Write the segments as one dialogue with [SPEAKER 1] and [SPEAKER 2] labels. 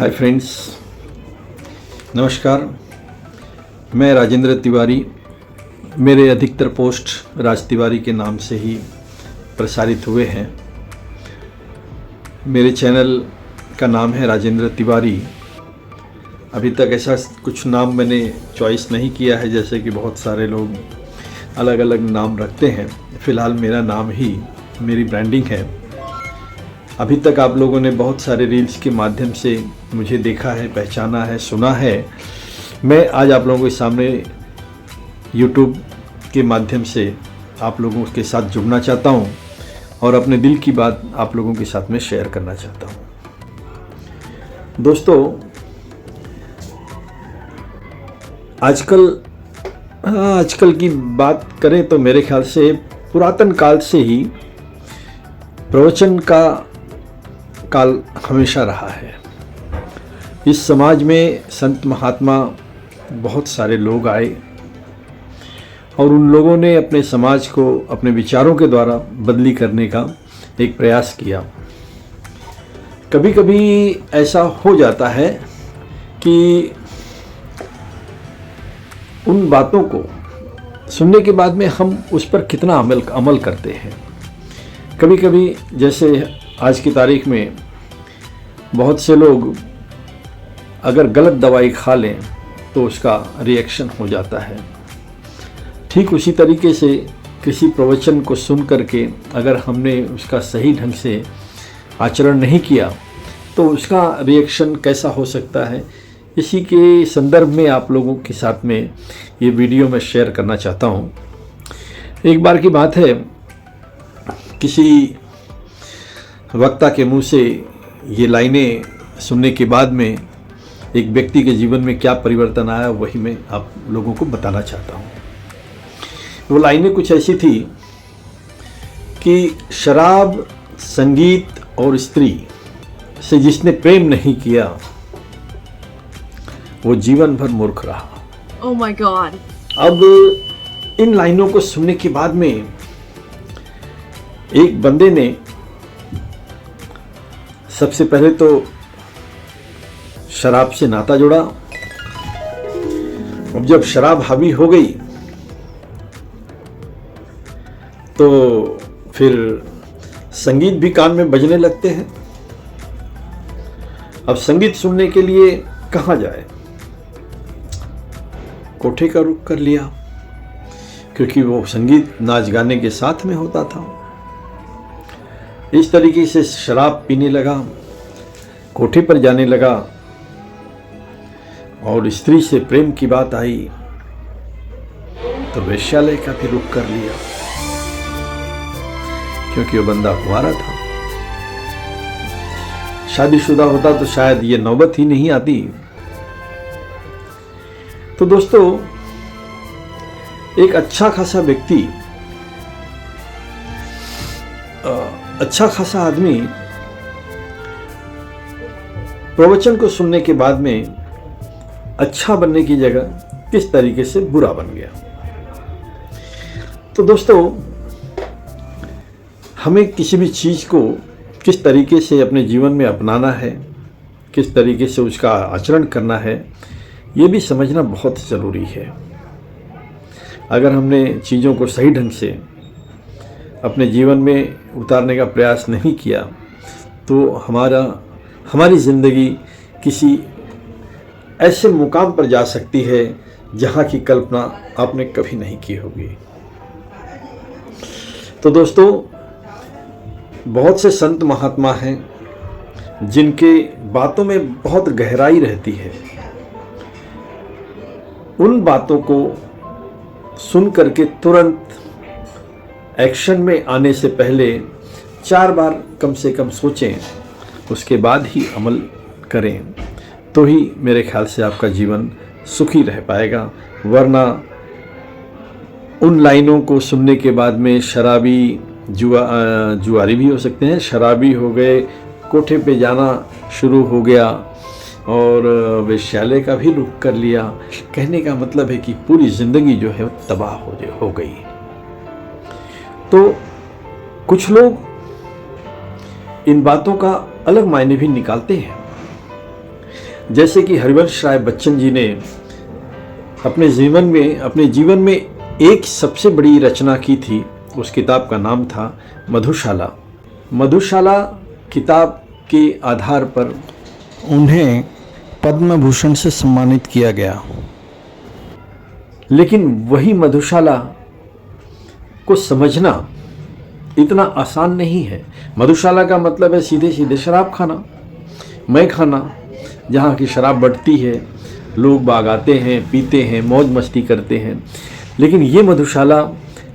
[SPEAKER 1] Hi friends, नमस्कार। मैं राजेंद्र तिवारी। मेरे अधिकतर पोस्ट राज तिवारी के नाम से ही प्रसारित हुए हैं। मेरे चैनल का नाम है राजेंद्र तिवारी। अभी तक ऐसा कुछ नाम मैंने चॉइस नहीं किया है, जैसे कि बहुत सारे लोग अलग अलग नाम रखते हैं। फ़िलहाल मेरा नाम ही मेरी ब्रांडिंग है। अभी तक आप लोगों ने बहुत सारे रील्स के माध्यम से मुझे देखा है, पहचाना है, सुना है। मैं आज आप लोगों के सामने YouTube के माध्यम से आप लोगों के साथ जुड़ना चाहता हूं और अपने दिल की बात आप लोगों के साथ में शेयर करना चाहता हूं। दोस्तों, आजकल की बात करें तो मेरे ख्याल से पुरातन काल से ही प्रवचन का काल हमेशा रहा है। इस समाज में संत महात्मा बहुत सारे लोग आए और उन लोगों ने अपने समाज को अपने विचारों के द्वारा बदली करने का एक प्रयास किया। कभी कभी ऐसा हो जाता है कि उन बातों को सुनने के बाद में हम उस पर कितना अमल करते हैं। कभी कभी जैसे आज की तारीख में बहुत से लोग अगर गलत दवाई खा लें तो उसका रिएक्शन हो जाता है। ठीक उसी तरीके से किसी प्रवचन को सुन करके अगर हमने उसका सही ढंग से आचरण नहीं किया तो उसका रिएक्शन कैसा हो सकता है, इसी के संदर्भ में आप लोगों के साथ में ये वीडियो मैं शेयर करना चाहता हूँ। एक बार की बात है, किसी वक्ता के मुंह से ये लाइनें सुनने के बाद में एक व्यक्ति के जीवन में क्या परिवर्तन आया, वही मैं आप लोगों को बताना चाहता हूँ। वो लाइनें कुछ ऐसी थी कि शराब, संगीत और स्त्री से जिसने प्रेम नहीं किया वो जीवन भर मूर्ख रहा।
[SPEAKER 2] Oh my God!
[SPEAKER 1] अब इन लाइनों को सुनने के बाद में एक बंदे ने सबसे पहले तो शराब से नाता जोड़ा। अब जब शराब हावी हो गई तो फिर संगीत भी कान में बजने लगते हैं। अब संगीत सुनने के लिए कहाँ जाए? कोठे का रुख कर लिया, क्योंकि वो संगीत नाच गाने के साथ में होता था। इस तरीके से शराब पीने लगा, कोठे पर जाने लगा और स्त्री से प्रेम की बात आई तो वेश्यालय का भी रुख कर लिया, क्योंकि वो बंदा कुंवारा था। शादीशुदा होता तो शायद ये नौबत ही नहीं आती। तो दोस्तों, एक अच्छा खासा व्यक्ति, अच्छा खासा आदमी प्रवचन को सुनने के बाद में अच्छा बनने की जगह किस तरीके से बुरा बन गया। तो दोस्तों, हमें किसी भी चीज़ को किस तरीके से अपने जीवन में अपनाना है, किस तरीके से उसका आचरण करना है, ये भी समझना बहुत ज़रूरी है। अगर हमने चीज़ों को सही ढंग से अपने जीवन में उतारने का प्रयास नहीं किया तो हमारी ज़िंदगी किसी ऐसे मुकाम पर जा सकती है जहाँ की कल्पना आपने कभी नहीं की होगी। तो दोस्तों, बहुत से संत महात्मा हैं जिनके बातों में बहुत गहराई रहती है। उन बातों को सुन करके तुरंत एक्शन में आने से पहले 4 बार कम से कम सोचें, उसके बाद ही अमल करें, तो ही मेरे ख्याल से आपका जीवन सुखी रह पाएगा। वरना उन लाइनों को सुनने के बाद में शराबी, जुआरी भी हो सकते हैं, शराबी हो गए, कोठे पे जाना शुरू हो गया और वेश्यालय का भी रुख कर लिया। कहने का मतलब है कि पूरी ज़िंदगी जो है तबाह हो गई। तो कुछ लोग इन बातों का अलग मायने भी निकालते हैं। जैसे कि हरिवंश राय बच्चन जी ने अपने जीवन में एक सबसे बड़ी रचना की थी। उस किताब का नाम था मधुशाला। मधुशाला किताब के आधार पर उन्हें पद्म भूषण से सम्मानित किया गया। लेकिन वही मधुशाला को समझना इतना आसान नहीं है। मधुशाला का मतलब है सीधे सीधे शराब खाना, मैं खाना, जहाँ की शराब बढ़ती है, लोग बाग आते हैं, पीते हैं, मौज मस्ती करते हैं। लेकिन ये मधुशाला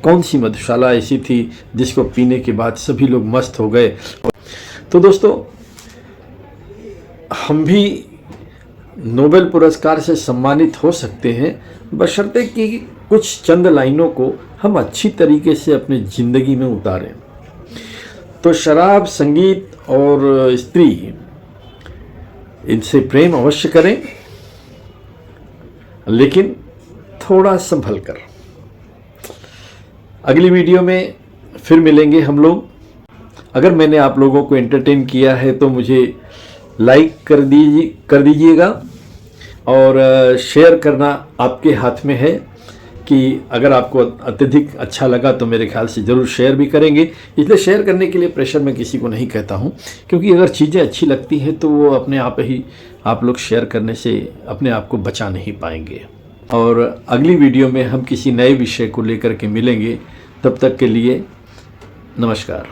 [SPEAKER 1] कौन सी मधुशाला ऐसी थी जिसको पीने के बाद सभी लोग मस्त हो गए। तो दोस्तों, हम भी नोबेल पुरस्कार से सम्मानित हो सकते हैं, बशर्ते कि कुछ चंद लाइनों को हम अच्छी तरीके से अपनी ज़िंदगी में उतारें। तो शराब, संगीत और स्त्री, इनसे प्रेम अवश्य करें, लेकिन थोड़ा संभल कर। अगली वीडियो में फिर मिलेंगे हम लोग। अगर मैंने आप लोगों को एंटरटेन किया है तो मुझे लाइक कर दीजिएगा और शेयर करना आपके हाथ में है कि अगर आपको अत्यधिक अच्छा लगा तो मेरे ख्याल से ज़रूर शेयर भी करेंगे। इसलिए शेयर करने के लिए प्रेशर मैं किसी को नहीं कहता हूं, क्योंकि अगर चीज़ें अच्छी लगती हैं तो वो अपने आप ही आप लोग शेयर करने से अपने आप को बचा नहीं पाएंगे। और अगली वीडियो में हम किसी नए विषय को लेकर के मिलेंगे। तब तक के लिए नमस्कार।